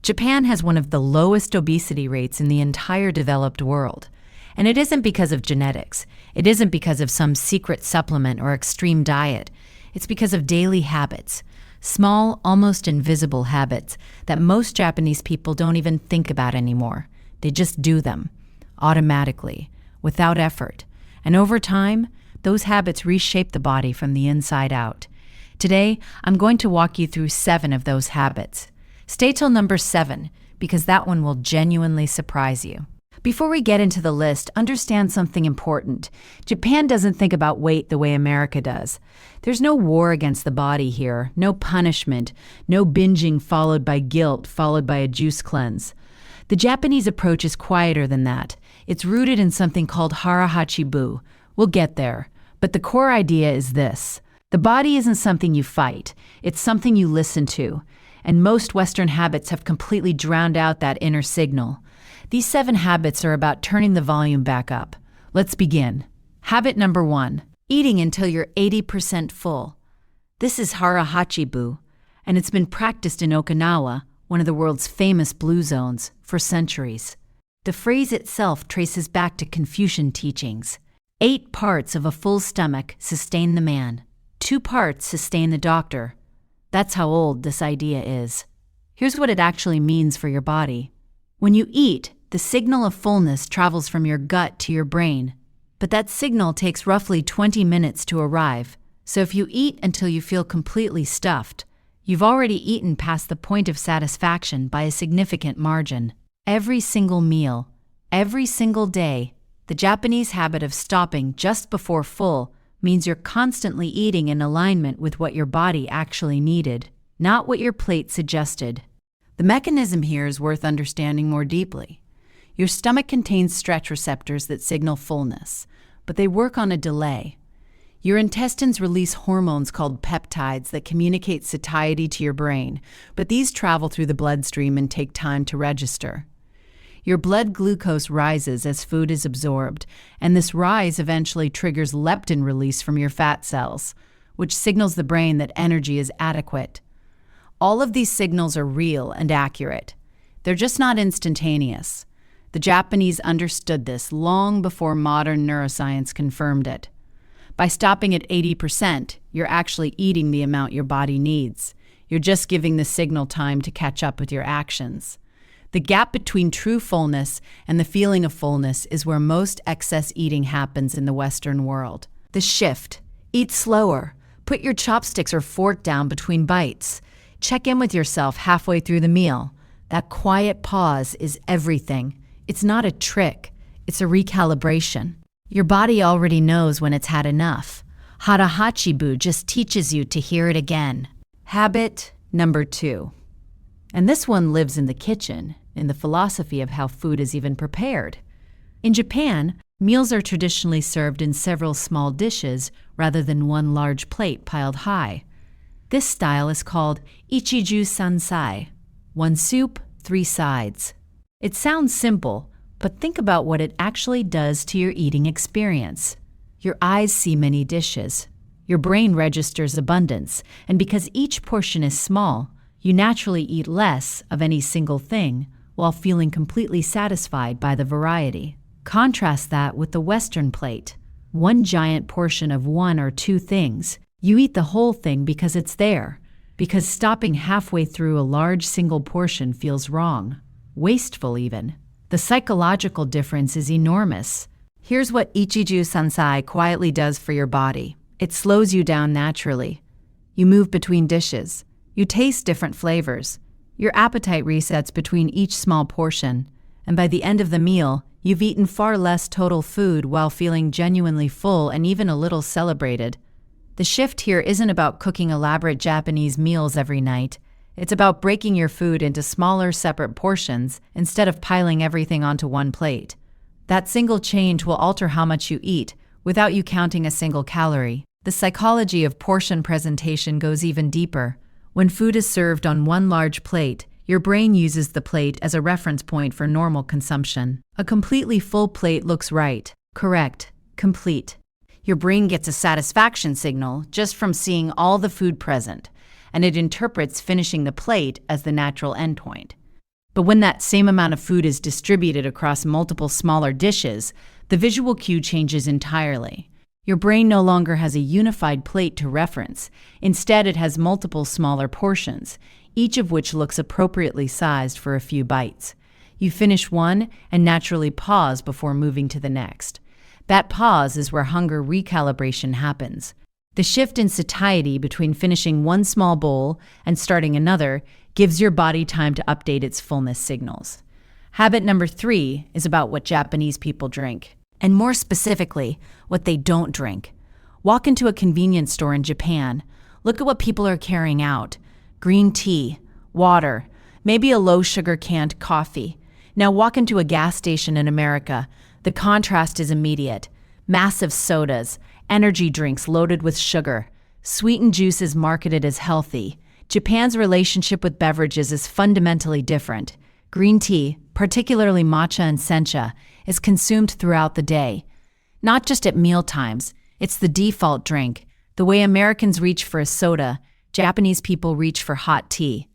Japan has one of the lowest obesity rates in the entire developed world. And it isn't because of genetics. It isn't because of some secret supplement or extreme diet. It's because of daily habits. Small, almost invisible habits that most Japanese people don't even think about anymore. They just do them, automatically, without effort. And over time, those habits reshape the body from the inside out. Today, I'm going to walk you through 7 of those habits. Stay till number 7, because that one will genuinely surprise you. Before we get into the list, understand something important. Japan doesn't think about weight the way America does. There's no war against the body here, no punishment, no binging followed by guilt, followed by a juice cleanse. The Japanese approach is quieter than that. It's rooted in something called hara-hachi-bu. We'll get there. But the core idea is this. The body isn't something you fight. It's something you listen to. And most Western habits have completely drowned out that inner signal. These 7 habits are about turning the volume back up. Let's begin. Habit number 1, eating until you're 80% full. This is hara-hachi-bu, and it's been practiced in Okinawa, one of the world's famous blue zones, for centuries. The phrase itself traces back to Confucian teachings. 8 parts of a full stomach sustain the man. 2 parts sustain the doctor. That's how old this idea is. Here's what it actually means for your body. When you eat, the signal of fullness travels from your gut to your brain. But that signal takes roughly 20 minutes to arrive. So if you eat until you feel completely stuffed, you've already eaten past the point of satisfaction by a significant margin. Every single meal, every single day, the Japanese habit of stopping just before full means you're constantly eating in alignment with what your body actually needed, not what your plate suggested. The mechanism here is worth understanding more deeply. Your stomach contains stretch receptors that signal fullness, but they work on a delay. Your intestines release hormones called peptides that communicate satiety to your brain, but these travel through the bloodstream and take time to register. Your blood glucose rises as food is absorbed, and this rise eventually triggers leptin release from your fat cells, which signals the brain that energy is adequate. All of these signals are real and accurate. They're just not instantaneous. The Japanese understood this long before modern neuroscience confirmed it. By stopping at 80%, you're actually eating the amount your body needs. You're just giving the signal time to catch up with your actions. The gap between true fullness and the feeling of fullness is where most excess eating happens in the Western world. The shift. Eat slower. Put your chopsticks or fork down between bites. Check in with yourself halfway through the meal. That quiet pause is everything. It's not a trick. It's a recalibration. Your body already knows when it's had enough. Hara-hachi-bu just teaches you to hear it again. Habit number 2. And this one lives in the kitchen, in the philosophy of how food is even prepared. In Japan, meals are traditionally served in several small dishes rather than one large plate piled high. This style is called ichiju sansai, 1 soup, 3 sides. It sounds simple, but think about what it actually does to your eating experience. Your eyes see many dishes. Your brain registers abundance, and because each portion is small, you naturally eat less of any single thing while feeling completely satisfied by the variety. Contrast that with the Western plate. 1 giant portion of 1 or 2 things. You eat the whole thing because it's there, because stopping halfway through a large single portion feels wrong. Wasteful even. The psychological difference is enormous. Here's what ichiju sansai quietly does for your body. It slows you down naturally. You move between dishes. You taste different flavors. Your appetite resets between each small portion. And by the end of the meal, you've eaten far less total food while feeling genuinely full and even a little celebrated. The shift here isn't about cooking elaborate Japanese meals every night. It's about breaking your food into smaller, separate portions instead of piling everything onto one plate. That single change will alter how much you eat without you counting a single calorie. The psychology of portion presentation goes even deeper. When food is served on one large plate, your brain uses the plate as a reference point for normal consumption. A completely full plate looks right, correct, complete. Your brain gets a satisfaction signal just from seeing all the food present, and it interprets finishing the plate as the natural endpoint. But when that same amount of food is distributed across multiple smaller dishes, the visual cue changes entirely. Your brain no longer has a unified plate to reference. Instead, it has multiple smaller portions, each of which looks appropriately sized for a few bites. You finish one and naturally pause before moving to the next. That pause is where hunger recalibration happens. The shift in satiety between finishing one small bowl and starting another gives your body time to update its fullness signals. Habit number 3 is about what Japanese people drink, and more specifically, what they don't drink. Walk into a convenience store in Japan. Look at what people are carrying out. Green tea, water, maybe a low-sugar canned coffee. Now walk into a gas station in America. The contrast is immediate. Massive sodas, energy drinks loaded with sugar, sweetened juices marketed as healthy. Japan's relationship with beverages is fundamentally different. Green tea, particularly matcha and sencha, is consumed throughout the day. Not just at meal times, it's the default drink. The way Americans reach for a soda, Japanese people reach for hot tea.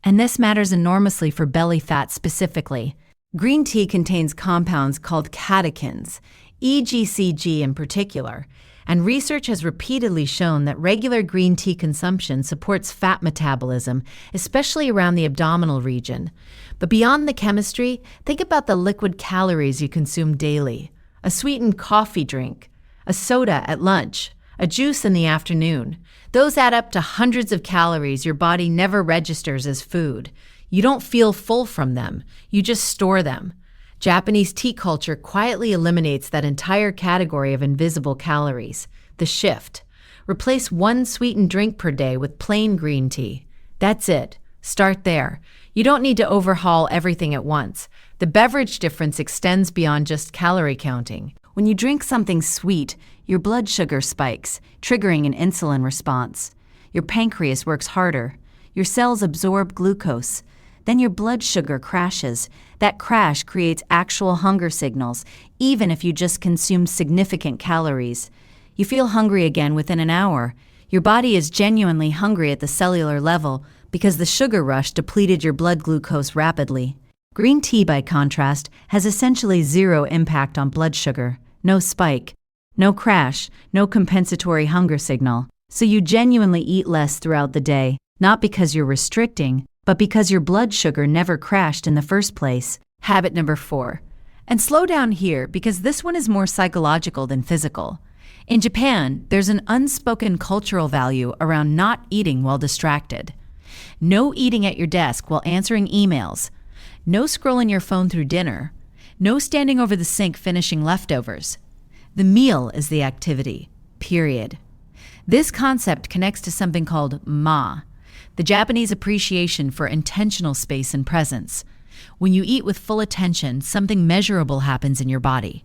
And this matters enormously for belly fat specifically. Green tea contains compounds called catechins, EGCG in particular, and research has repeatedly shown that regular green tea consumption supports fat metabolism, especially around the abdominal region. But beyond the chemistry, think about the liquid calories you consume daily. A sweetened coffee drink, a soda at lunch, a juice in the afternoon. Those add up to hundreds of calories your body never registers as food. You don't feel full from them, you just store them. Japanese tea culture quietly eliminates that entire category of invisible calories. The shift. Replace one sweetened drink per day with plain green tea. That's it. Start there. You don't need to overhaul everything at once. The beverage difference extends beyond just calorie counting. When you drink something sweet, your blood sugar spikes, triggering an insulin response. Your pancreas works harder. Your cells absorb glucose. Then your blood sugar crashes. That crash creates actual hunger signals, even if you just consume significant calories. You feel hungry again within an hour. Your body is genuinely hungry at the cellular level because the sugar rush depleted your blood glucose rapidly. Green tea, by contrast, has essentially zero impact on blood sugar. No spike, no crash, no compensatory hunger signal. So you genuinely eat less throughout the day, not because you're restricting, but because your blood sugar never crashed in the first place. Habit number 4. And slow down here because this one is more psychological than physical. In Japan, there's an unspoken cultural value around not eating while distracted. No eating at your desk while answering emails. No scrolling your phone through dinner. No standing over the sink finishing leftovers. The meal is the activity, period. This concept connects to something called ma, the Japanese appreciation for intentional space and presence. When you eat with full attention, something measurable happens in your body.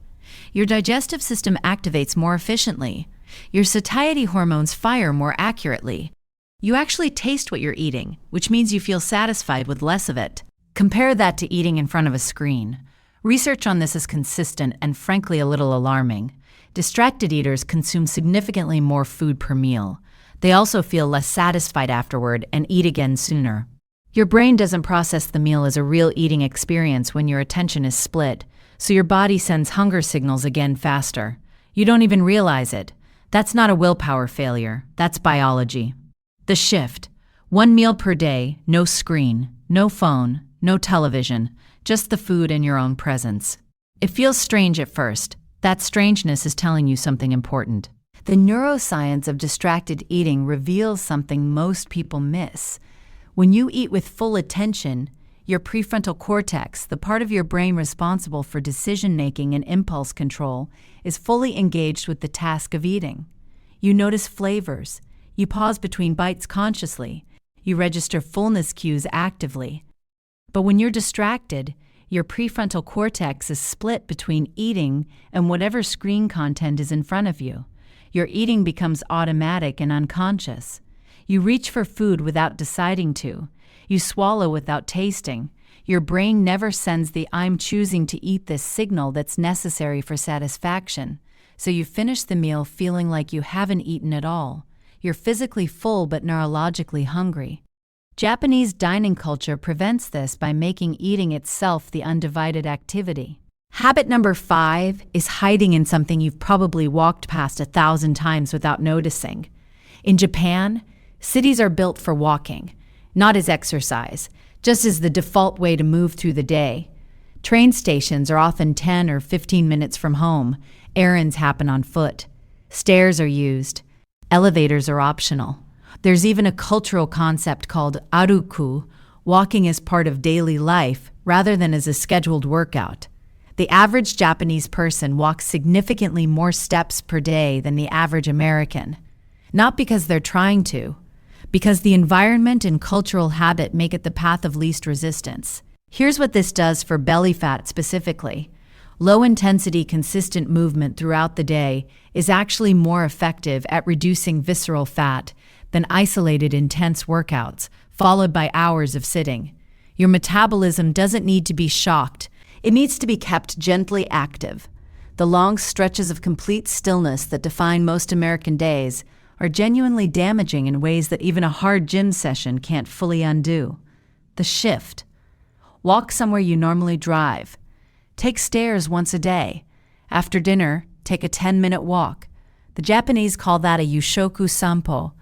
Your digestive system activates more efficiently. Your satiety hormones fire more accurately. You actually taste what you're eating, which means you feel satisfied with less of it. Compare that to eating in front of a screen. Research on this is consistent and frankly a little alarming. Distracted eaters consume significantly more food per meal. They also feel less satisfied afterward and eat again sooner. Your brain doesn't process the meal as a real eating experience when your attention is split, so your body sends hunger signals again faster. You don't even realize it. That's not a willpower failure. That's biology. The shift. 1 meal per day, no screen, no phone, no television, just the food in your own presence. It feels strange at first. That strangeness is telling you something important. The neuroscience of distracted eating reveals something most people miss. When you eat with full attention, your prefrontal cortex, the part of your brain responsible for decision-making and impulse control, is fully engaged with the task of eating. You notice flavors. You pause between bites consciously. You register fullness cues actively. But when you're distracted, your prefrontal cortex is split between eating and whatever screen content is in front of you. Your eating becomes automatic and unconscious. You reach for food without deciding to. You swallow without tasting. Your brain never sends the "I'm choosing to eat this" signal that's necessary for satisfaction. So you finish the meal feeling like you haven't eaten at all. You're physically full but neurologically hungry. Japanese dining culture prevents this by making eating itself the undivided activity. Habit number 5 is hiding in something you've probably walked past 1,000 times without noticing. In Japan, cities are built for walking, not as exercise, just as the default way to move through the day. Train stations are often 10 or 15 minutes from home. Errands happen on foot. Stairs are used. Elevators are optional. There's even a cultural concept called aruku, walking as part of daily life rather than as a scheduled workout. The average Japanese person walks significantly more steps per day than the average American. Not because they're trying to, because the environment and cultural habit make it the path of least resistance. Here's what this does for belly fat specifically. Low-intensity, consistent movement throughout the day is actually more effective at reducing visceral fat than isolated, intense workouts, followed by hours of sitting. Your metabolism doesn't need to be shocked. It needs to be kept gently active. The long stretches of complete stillness that define most American days are genuinely damaging in ways that even a hard gym session can't fully undo. The shift. Walk somewhere you normally drive. Take stairs once a day. After dinner, take a 10-minute walk. The Japanese call that a yushoku sanpo,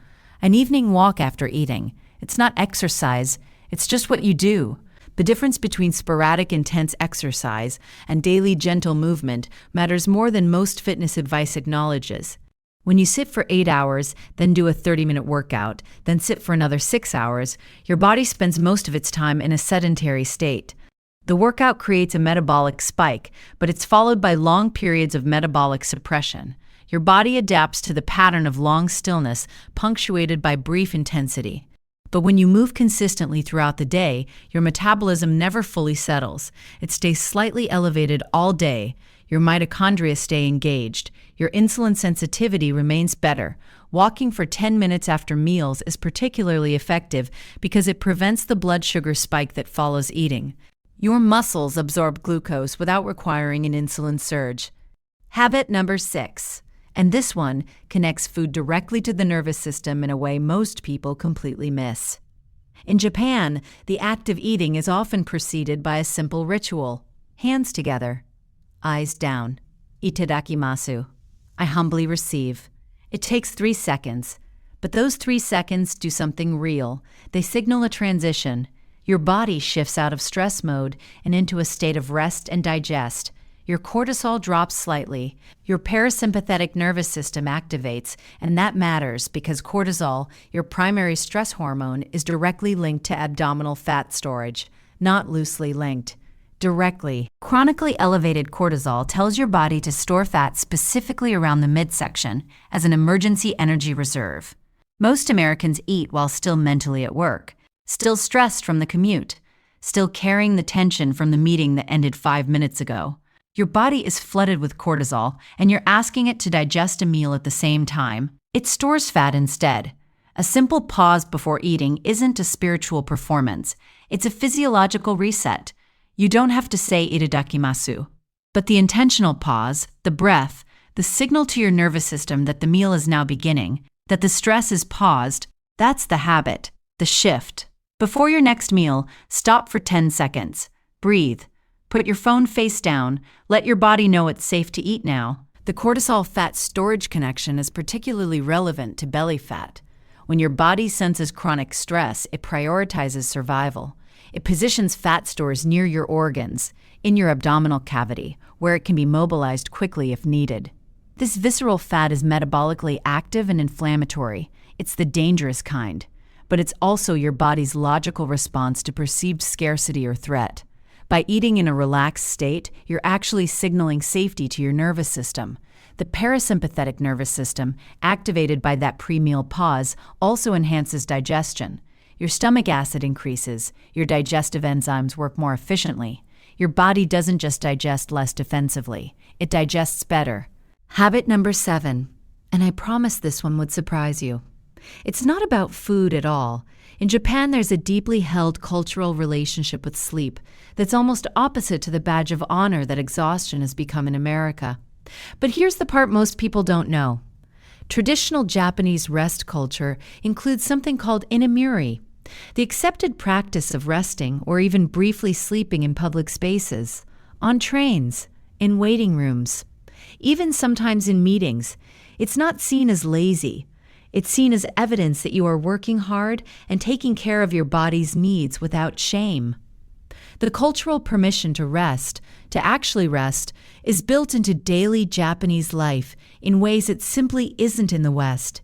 an evening walk after eating. It's not exercise, it's just what you do. The difference between sporadic intense exercise and daily gentle movement matters more than most fitness advice acknowledges. When you sit for 8 hours, then do a 30-minute workout, then sit for another 6 hours, your body spends most of its time in a sedentary state. The workout creates a metabolic spike, but it's followed by long periods of metabolic suppression. Your body adapts to the pattern of long stillness, punctuated by brief intensity. But when you move consistently throughout the day, your metabolism never fully settles. It stays slightly elevated all day. Your mitochondria stay engaged. Your insulin sensitivity remains better. Walking for 10 minutes after meals is particularly effective because it prevents the blood sugar spike that follows eating. Your muscles absorb glucose without requiring an insulin surge. Habit number 6. And this one connects food directly to the nervous system in a way most people completely miss. In Japan, the act of eating is often preceded by a simple ritual. Hands together. Eyes down. Itadakimasu. I humbly receive. It takes 3 seconds. But those 3 seconds do something real. They signal a transition. Your body shifts out of stress mode and into a state of rest and digest. Your cortisol drops slightly. Your parasympathetic nervous system activates, and that matters because cortisol, your primary stress hormone, is directly linked to abdominal fat storage, not loosely linked. Directly. Chronically elevated cortisol tells your body to store fat specifically around the midsection as an emergency energy reserve. Most Americans eat while still mentally at work, still stressed from the commute, still carrying the tension from the meeting that ended 5 minutes ago. Your body is flooded with cortisol, and you're asking it to digest a meal at the same time. It stores fat instead. A simple pause before eating isn't a spiritual performance. It's a physiological reset. You don't have to say itadakimasu. But the intentional pause, the breath, the signal to your nervous system that the meal is now beginning, that the stress is paused, that's the habit, the shift. Before your next meal, stop for 10 seconds. Breathe. Put your phone face down. Let your body know it's safe to eat now. The cortisol fat storage connection is particularly relevant to belly fat. When your body senses chronic stress, it prioritizes survival. It positions fat stores near your organs, in your abdominal cavity, where it can be mobilized quickly if needed. This visceral fat is metabolically active and inflammatory. It's the dangerous kind, but it's also your body's logical response to perceived scarcity or threat. By eating in a relaxed state, you're actually signaling safety to your nervous system. The parasympathetic nervous system, activated by that pre-meal pause, also enhances digestion. Your stomach acid increases. Your digestive enzymes work more efficiently. Your body doesn't just digest less defensively. It digests better. Habit number 7, and I promise this one would surprise you. It's not about food at all. In Japan, there's a deeply held cultural relationship with sleep that's almost opposite to the badge of honor that exhaustion has become in America. But here's the part most people don't know. Traditional Japanese rest culture includes something called inamuri. The accepted practice of resting or even briefly sleeping in public spaces, on trains, in waiting rooms, even sometimes in meetings, it's not seen as lazy. It's seen as evidence that you are working hard and taking care of your body's needs without shame. The cultural permission to rest, to actually rest, is built into daily Japanese life in ways it simply isn't in the West.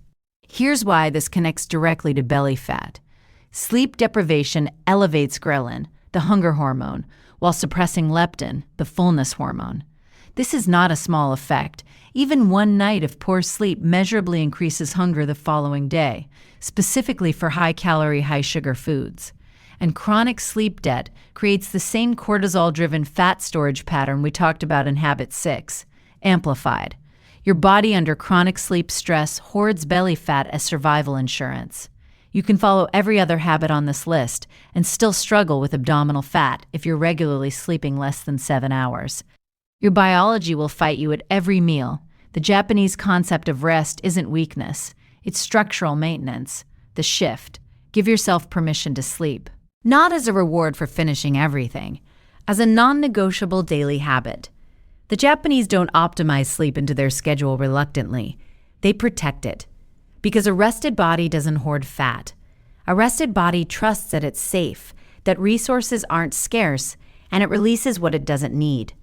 Here's why this connects directly to belly fat. Sleep deprivation elevates ghrelin, the hunger hormone, while suppressing leptin, the fullness hormone. This is not a small effect. Even one night of poor sleep measurably increases hunger the following day, specifically for high-calorie, high-sugar foods. And chronic sleep debt creates the same cortisol-driven fat storage pattern we talked about in Habit 6, amplified. Your body under chronic sleep stress hoards belly fat as survival insurance. You can follow every other habit on this list and still struggle with abdominal fat if you're regularly sleeping less than 7 hours. Your biology will fight you at every meal. The Japanese concept of rest isn't weakness. It's structural maintenance. The shift. Give yourself permission to sleep. Not as a reward for finishing everything, as a non-negotiable daily habit. The Japanese don't optimize sleep into their schedule reluctantly. They protect it. Because a rested body doesn't hoard fat. A rested body trusts that it's safe, that resources aren't scarce, and it releases what it doesn't need.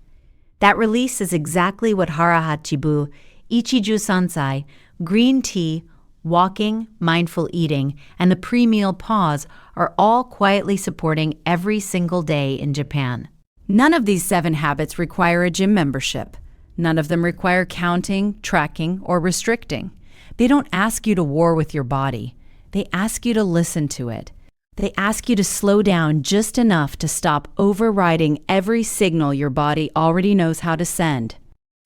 That release is exactly what harahachibu, ichiju sansai, green tea, walking, mindful eating, and the pre-meal pause are all quietly supporting every single day in Japan. None of these 7 habits require a gym membership. None of them require counting, tracking, or restricting. They don't ask you to war with your body. They ask you to listen to it. They ask you to slow down just enough to stop overriding every signal your body already knows how to send.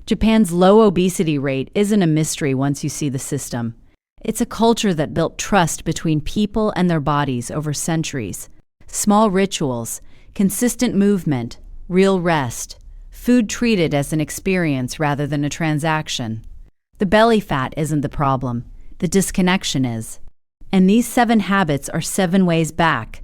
Japan's low obesity rate isn't a mystery once you see the system. It's a culture that built trust between people and their bodies over centuries. Small rituals, consistent movement, real rest, food treated as an experience rather than a transaction. The belly fat isn't the problem. The disconnection is. And these 7 habits are 7 ways back,